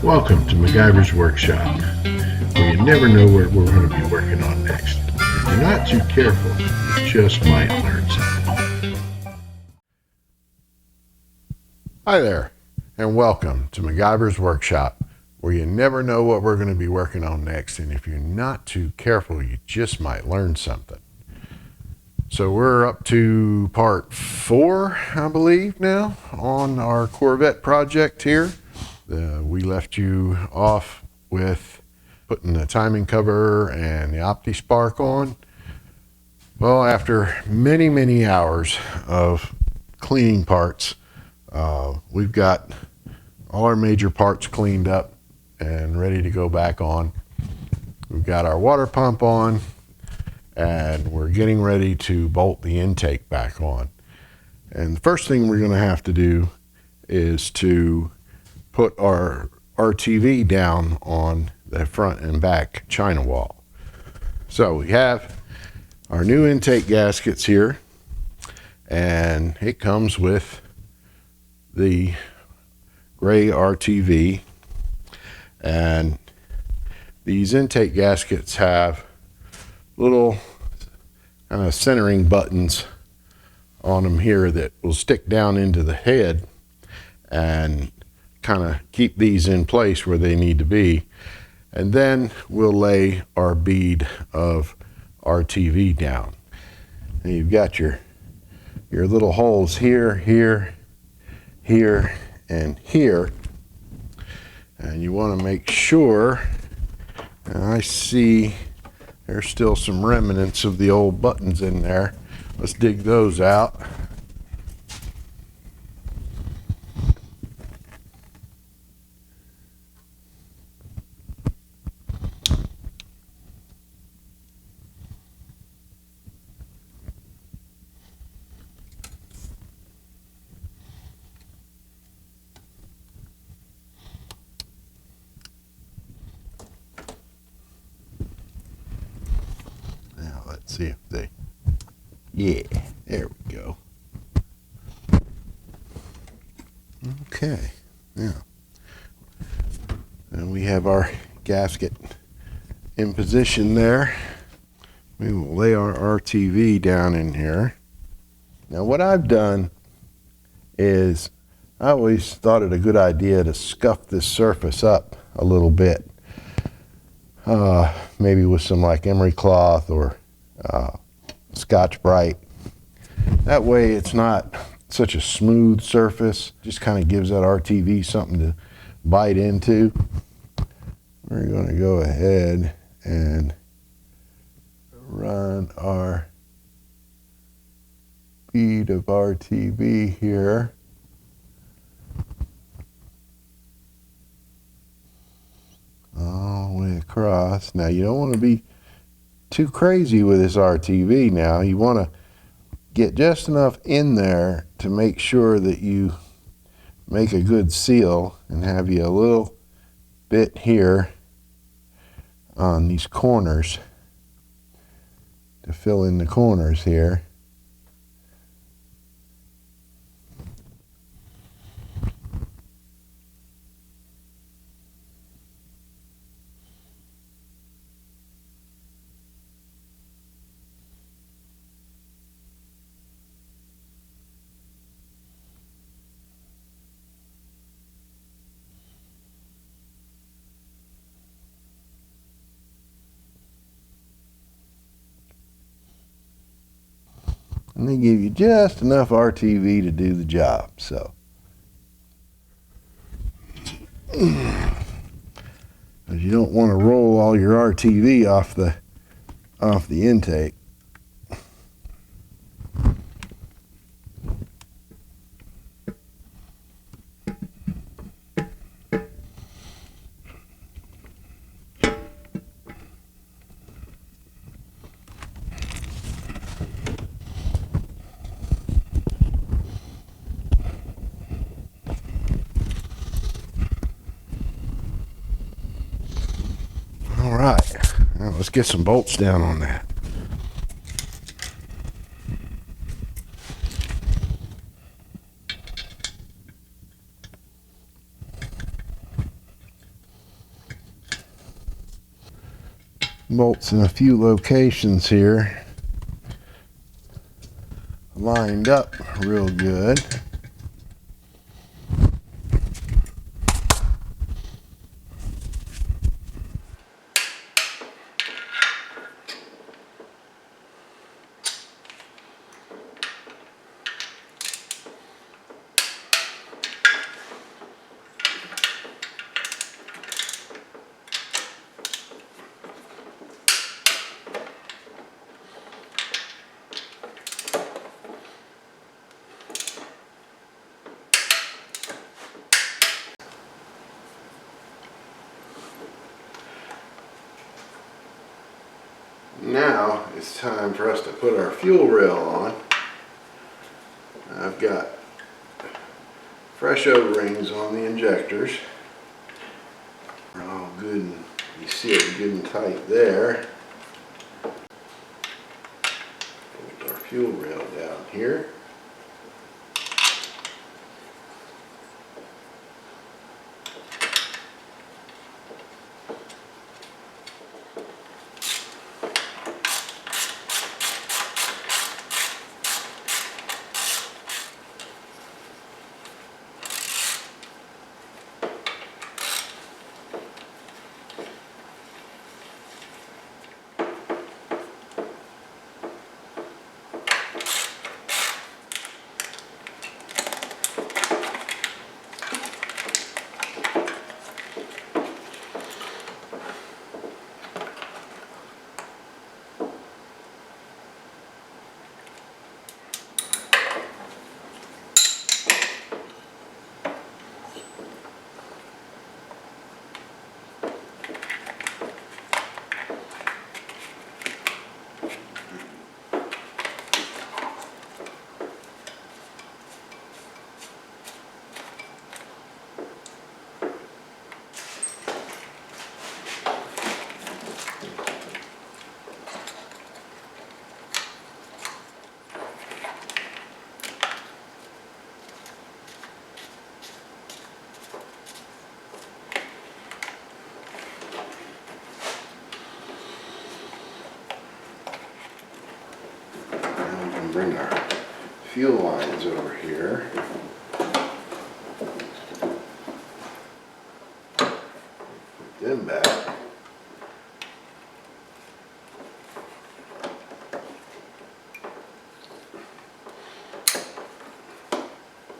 Welcome to MacGyver's Workshop, where you never know what we're going to be working on next. If you're not too careful, you just might learn something. Hi there, and welcome to MacGyver's Workshop, where you never know what we're going to be working on next, and if you're not too careful, you just might learn something. So we're up to part 4, I believe, now, on our Corvette project here. We left you off with putting the timing cover and the OptiSpark on. Well, after many, many hours of cleaning parts, we've got all our major parts cleaned up and ready to go back on. We've got our water pump on, and we're getting ready to bolt the intake back on. And the first thing we're going to have to do is to put our RTV down on the front and back china wall. So we have our new intake gaskets here, and it comes with the gray RTV, and these intake gaskets have little kind of centering buttons on them here that will stick down into the head and kind of keep these in place where they need to be. And then we'll lay our bead of RTV down. And you've got your little holes here, here, here, and here. And you want to make sure, and I see there's still some remnants of the old buttons in there. Let's dig those out. See if they, yeah, there we go. Okay, now, and we have our gasket in position there. We will lay our RTV down in here. Now what I've done is, I always thought it a good idea to scuff this surface up a little bit. Maybe with some like emery cloth or Scotch-Brite. That way it's not such a smooth surface, just kind of gives that RTV something to bite into. We're going to go ahead and run our bead of RTV here. All the way across. Now you don't want to be too crazy with this RTV now. You want to get just enough in there to make sure that you make a good seal, and have you a little bit here on these corners to fill in the corners here. And they give you just enough RTV to do the job. So, because you don't want to roll all your RTV off the intake. All right, now let's get some bolts down on that. bolts in a few locations here lined up real good. Now it's time for us to put our fuel rail on. I've got fresh O-rings on the injectors. They're all good and you see it good and tight there. Put our fuel rail down here. Bring our fuel lines over here. Put them back.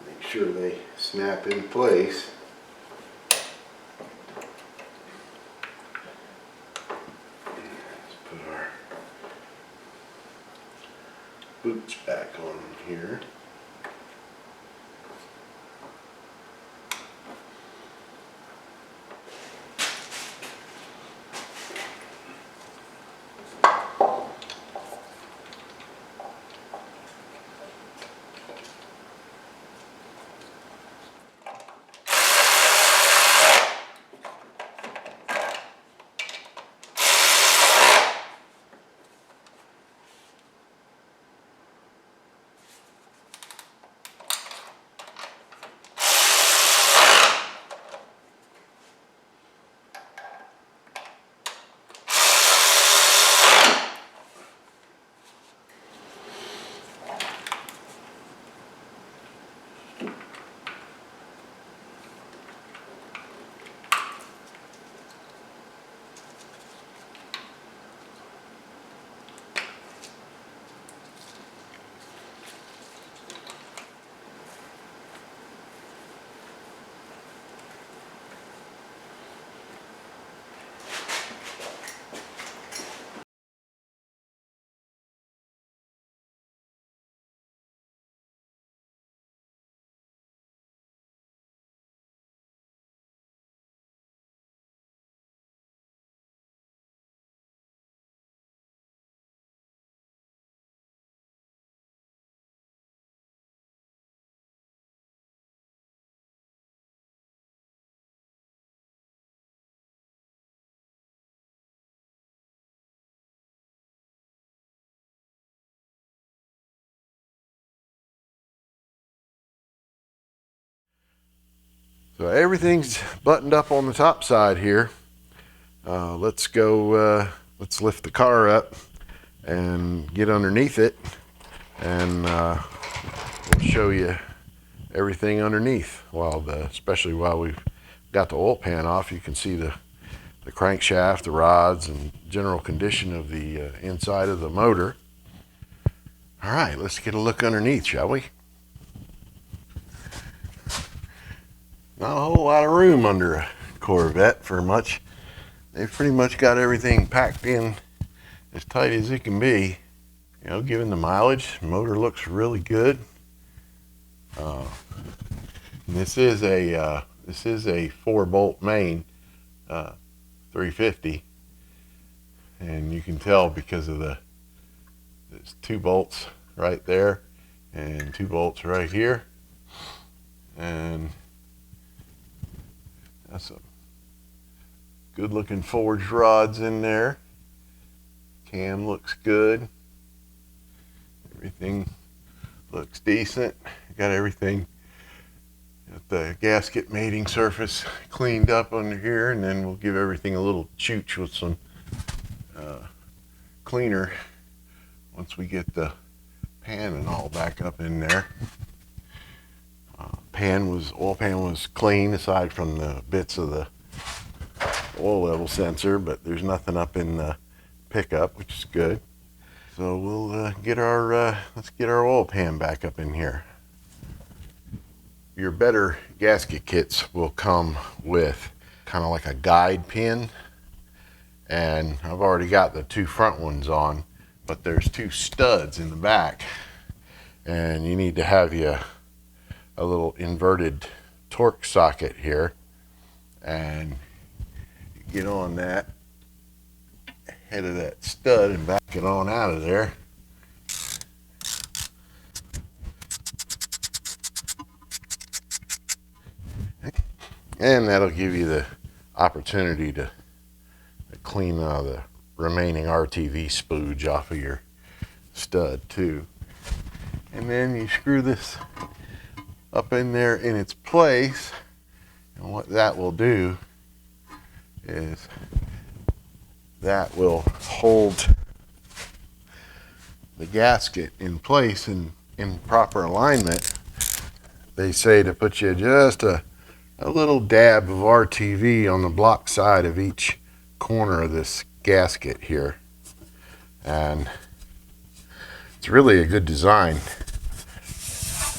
Make sure they snap in place. Boots back on here. So everything's buttoned up on the top side here. Let's go let's lift the car up and get underneath it, and we'll show you everything underneath. Especially while we've got the oil pan off, you can see the crankshaft, the rods, and general condition of the inside of the motor. All right, let's get a look underneath, shall we? Not a whole lot of room under a Corvette for much. They've pretty much got everything packed in as tight as it can be. You know, given the mileage, the motor looks really good. This is a 4-bolt main 350, and you can tell because of there's 2 bolts right there and 2 bolts right here, and that's some good looking forged rods in there. Cam looks good. Everything looks decent. Got everything at the gasket mating surface cleaned up under here, and then we'll give everything a little chooch with some cleaner once we get the pan and all back up in there. Oil pan was clean aside from the bits of the oil level sensor, but there's nothing up in the pickup, which is good. So we'll let's get our oil pan back up in here. Your better gasket kits will come with kind of like a guide pin, and I've already got the 2 front ones on, but there's 2 studs in the back, and you need to have a little inverted torque socket here, and you get on that head of that stud and back it on out of there. And that'll give you the opportunity to clean the remaining RTV spooge off of your stud too. And then you screw this up in there in its place, and what that will do is that will hold the gasket in place and in proper alignment. They say to put you just a little dab of RTV on the block side of each corner of this gasket here, and it's really a good design,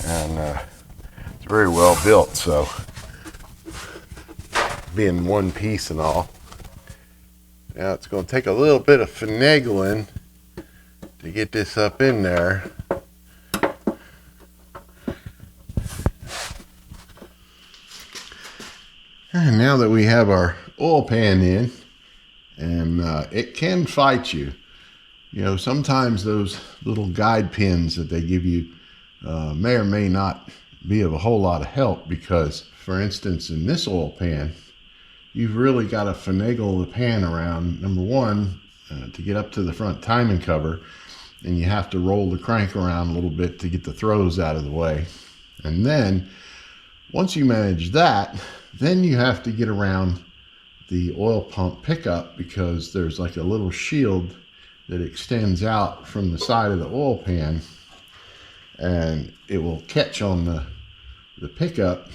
and it's very well built, so being one piece and all. Now it's going to take a little bit of finagling to get this up in there. And now that we have our oil pan in, and it can fight you. You know, sometimes those little guide pins that they give you may or may not be of a whole lot of help, because, for instance, in this oil pan, you've really got to finagle the pan around, number one, to get up to the front timing cover, and you have to roll the crank around a little bit to get the throws out of the way. And then, once you manage that, then you have to get around the oil pump pickup, because there's like a little shield that extends out from the side of the oil pan, and it will catch on the pickup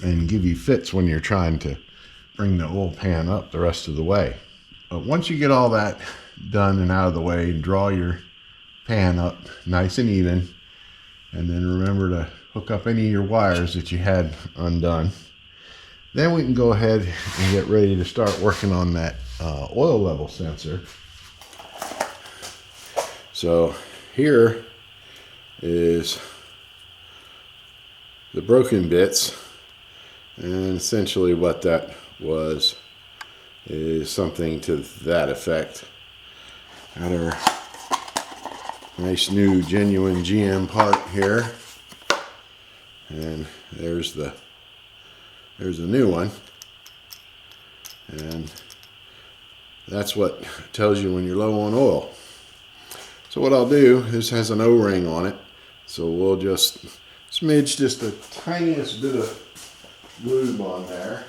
and give you fits when you're trying to bring the oil pan up the rest of the way. But once you get all that done and out of the way, draw your pan up nice and even, and then remember to hook up any of your wires that you had undone. Then we can go ahead and get ready to start working on that oil level sensor. So here is the broken bits, and essentially what that was is something to that effect. Got our nice new genuine GM part here, and there's the new one, and that's what tells you when you're low on oil. So what I'll do, this has an O-ring on it, so we'll just smidge just the tiniest bit of lube on there.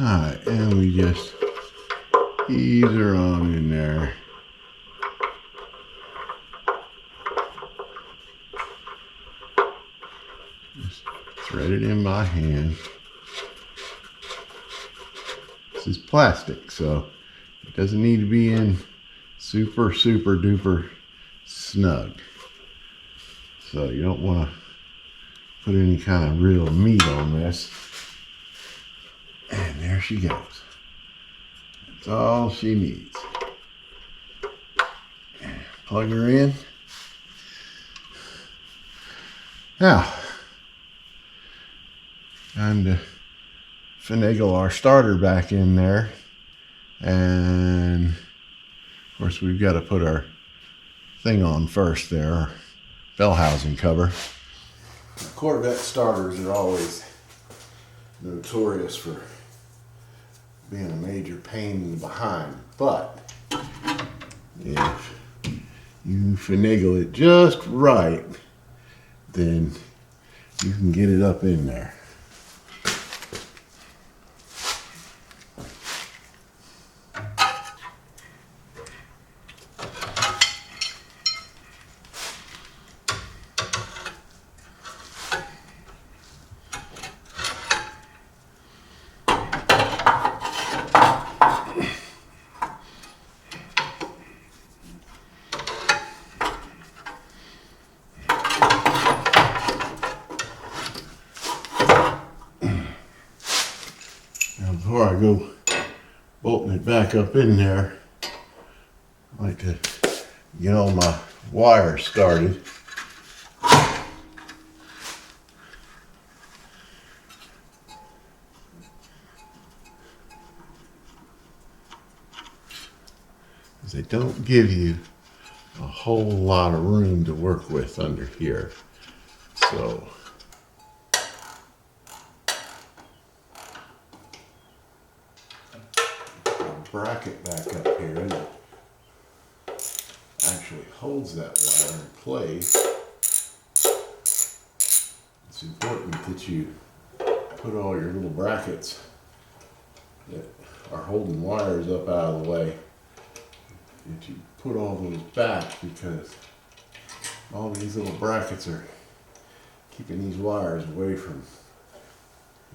Alright, and we just ease her on in there. Just thread it in by hand. This is plastic, so it doesn't need to be in super duper snug. So you don't want to put any kind of real meat on this. And there she goes. That's all she needs. Plug her in. Now, time to finagle our starter back in there. And of course we've got to put our thing on first there, our bell housing cover. Corvette starters are always notorious for being a major pain in the behind, but if you finagle it just right, then you can get it up in there. Before I go bolting it back up in there, I like to get all my wires started. Because they don't give you a whole lot of room to work with under here. So bracket back up here that actually holds that wire in place. It's important that you put all your little brackets that are holding wires up out of the way, that you put all those back, because all these little brackets are keeping these wires away from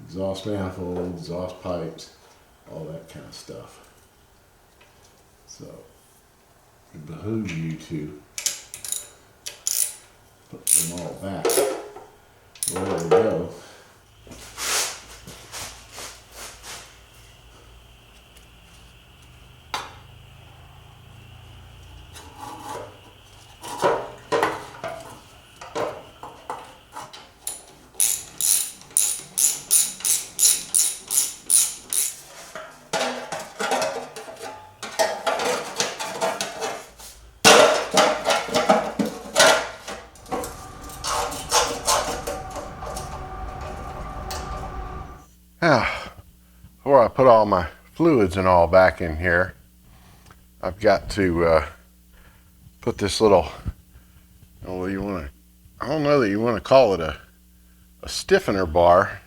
exhaust manifolds, exhaust pipes, all that kind of stuff. So it behooves you to put them all back where they go. Now, before I put all my fluids and all back in here, I've got to put this little, I don't know that you want to call it a stiffener bar,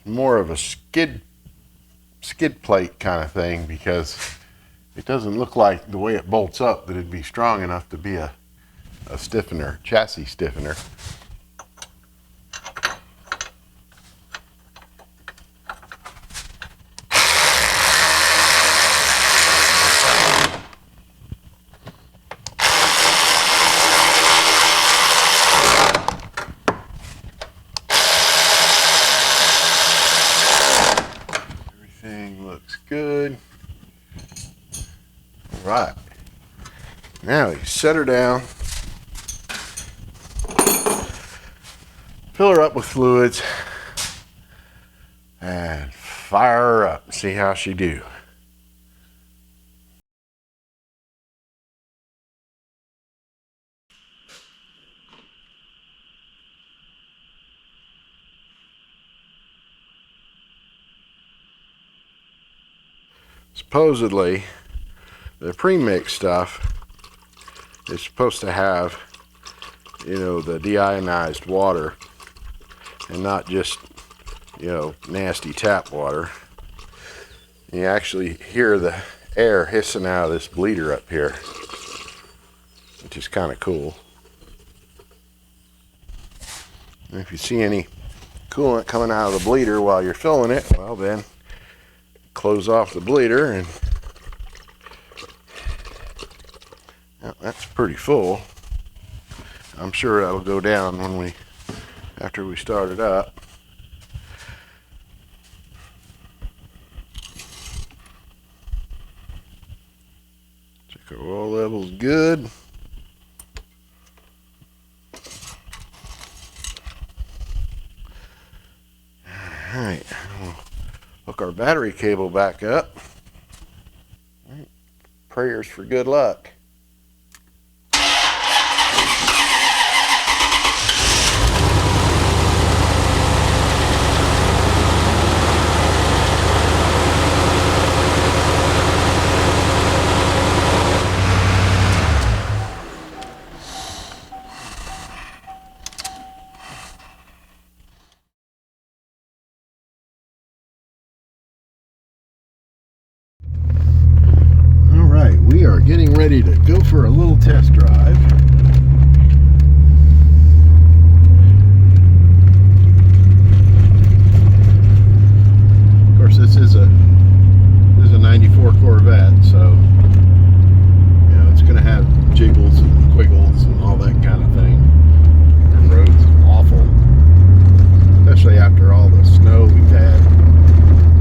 more of a skid plate kind of thing, because it doesn't look like the way it bolts up that it'd be strong enough to be a stiffener, chassis stiffener. Looks good. All right. Now you set her down, fill her up with fluids, and fire her up and see how she do. Supposedly, the premix stuff is supposed to have, the deionized water and not just, nasty tap water. You actually hear the air hissing out of this bleeder up here, which is kind of cool. And if you see any coolant coming out of the bleeder while you're filling it, well then close off the bleeder, and well, that's pretty full. I'm sure that'll go down after we start it up. Check our oil levels good. Alright, we'll hook our battery cable back up. Right. Prayers for good luck. We are getting ready to go for a little test drive. Of course, this is a 94 Corvette, so you know it's going to have jiggles and quiggles and all that kind of thing. The road's awful, especially after all the snow we've had.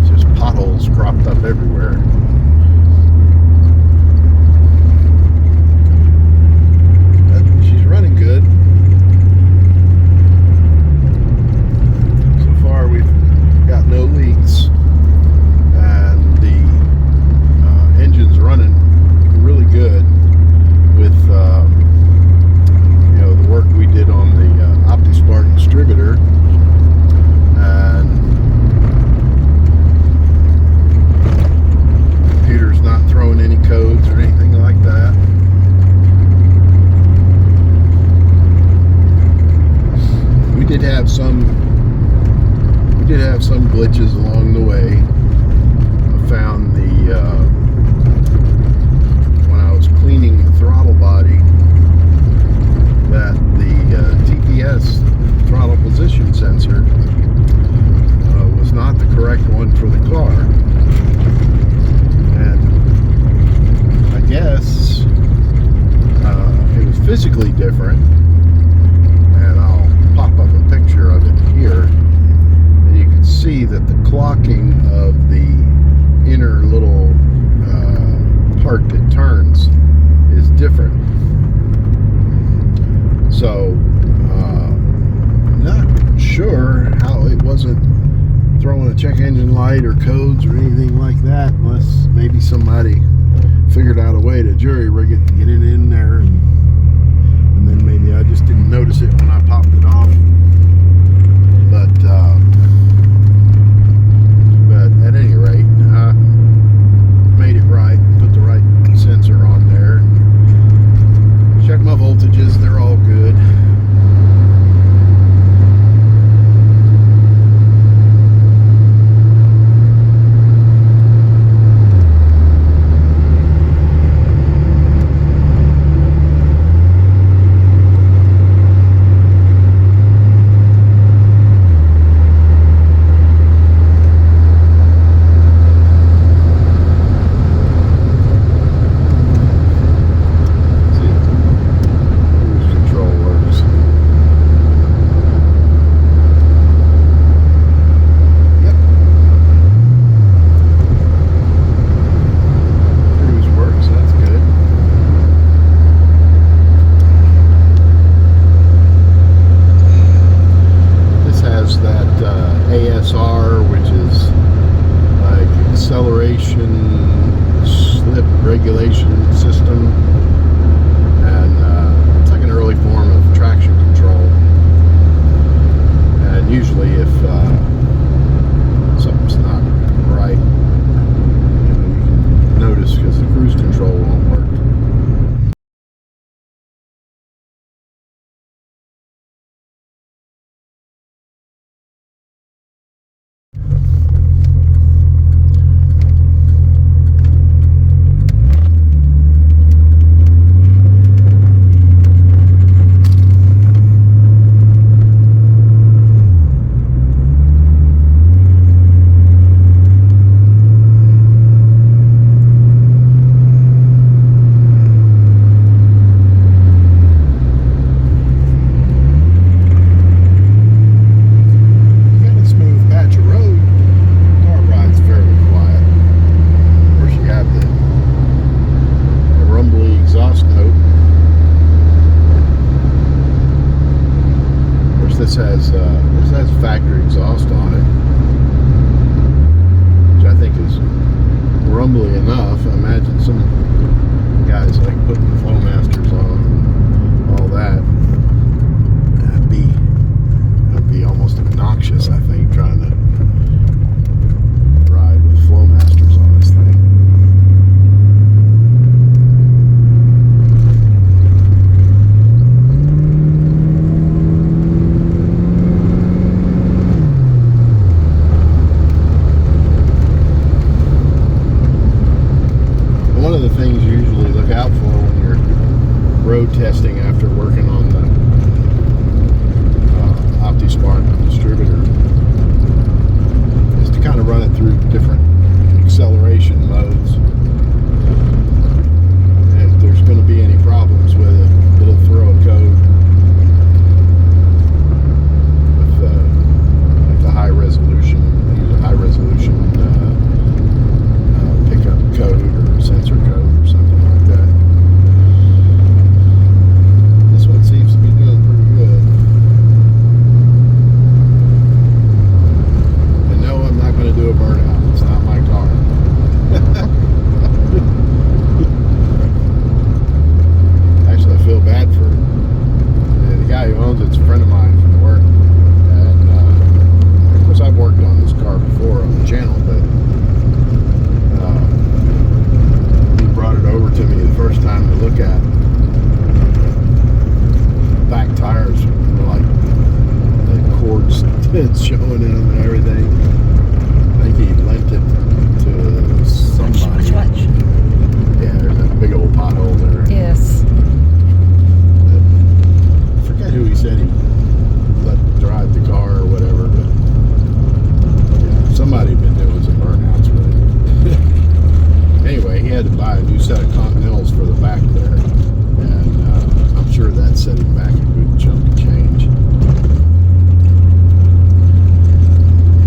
It's just potholes cropped up everywhere. Running good. So far we've got no leaks, and the engine's running really good with you know, the work we did on the OptiSpark distributor, and the computer's not throwing any codes or anything like that. We did have some glitches along the way. I found when I was cleaning the throttle body, that the TPS throttle position sensor was not the correct one for the car, and I guess it was physically different. Pop up a picture of it here, and you can see that the clocking of the inner little part that turns is different. So not sure how it wasn't throwing a check engine light or codes or anything like that, unless maybe somebody figured out a way to jury rig it to get it in there, and then maybe I just didn't notice it when I popped it off. But at any rate, I made it right, put the right sensor on there, check my voltages, they're all good. ASR, which is like acceleration slip regulation system, and it's like an early form of traction control. And usually if something's not right, you can notice because the cruise control won't work. code testing after working on the OptiSpark distributor is to kind of run it through different acceleration modes. And if there's going to be any problems with it, it'll throw a code with like the high resolution. They use a high resolution pickup code or sensor code or something like that. This one seems to be doing pretty good. And no, I'm not going to do a burnout. It's not my car. Actually, I feel bad for the guy who owns it's a friend of mine from work. And of course, I've worked on this car before on the channel, but he brought it over to me the first time to look at. Back tires were like cords showing in them and everything. I think he lent it to somebody. Watch. Yeah, there's a big old pothole there. Yes. I forget who he said he let drive the car or whatever, but yeah, somebody had been doing some burnouts with it. Anyway, he had to buy a new set of Continentals for the back there, and I'm sure that set him back a good chunk of change.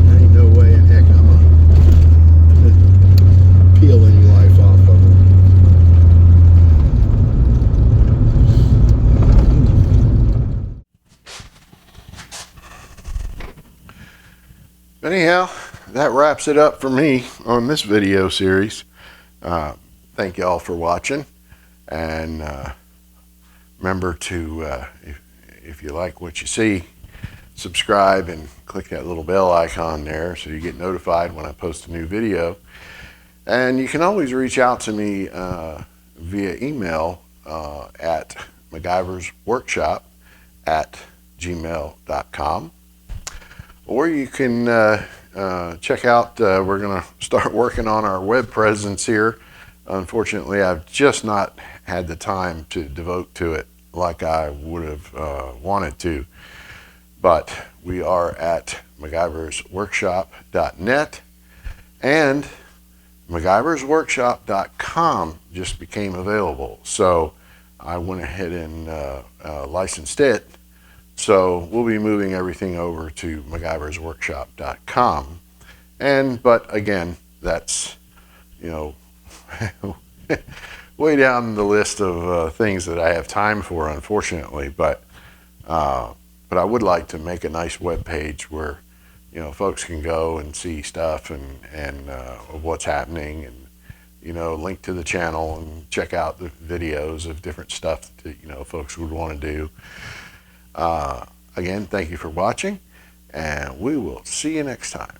There ain't no way in heck I'm gonna peel any life off of him. Anyhow, that wraps it up for me on this video series. Thank y'all for watching, and remember to, if you like what you see, subscribe and click that little bell icon there so you get notified when I post a new video. And you can always reach out to me via email at MacGyversWorkshop@gmail.com. Or you can check out, we're going to start working on our web presence here. Unfortunately, I've just not had the time to devote to it like I would have wanted to. But we are at MacGyversWorkshop.net, and MacGyversWorkshop.com just became available. So I went ahead and licensed it. So we'll be moving everything over to MacGyversWorkshop.com. But again, that's, way down the list of things that I have time for, unfortunately. But I would like to make a nice web page where, folks can go and see stuff and what's happening, and, link to the channel and check out the videos of different stuff that, folks would want to do. Again, thank you for watching, and we will see you next time.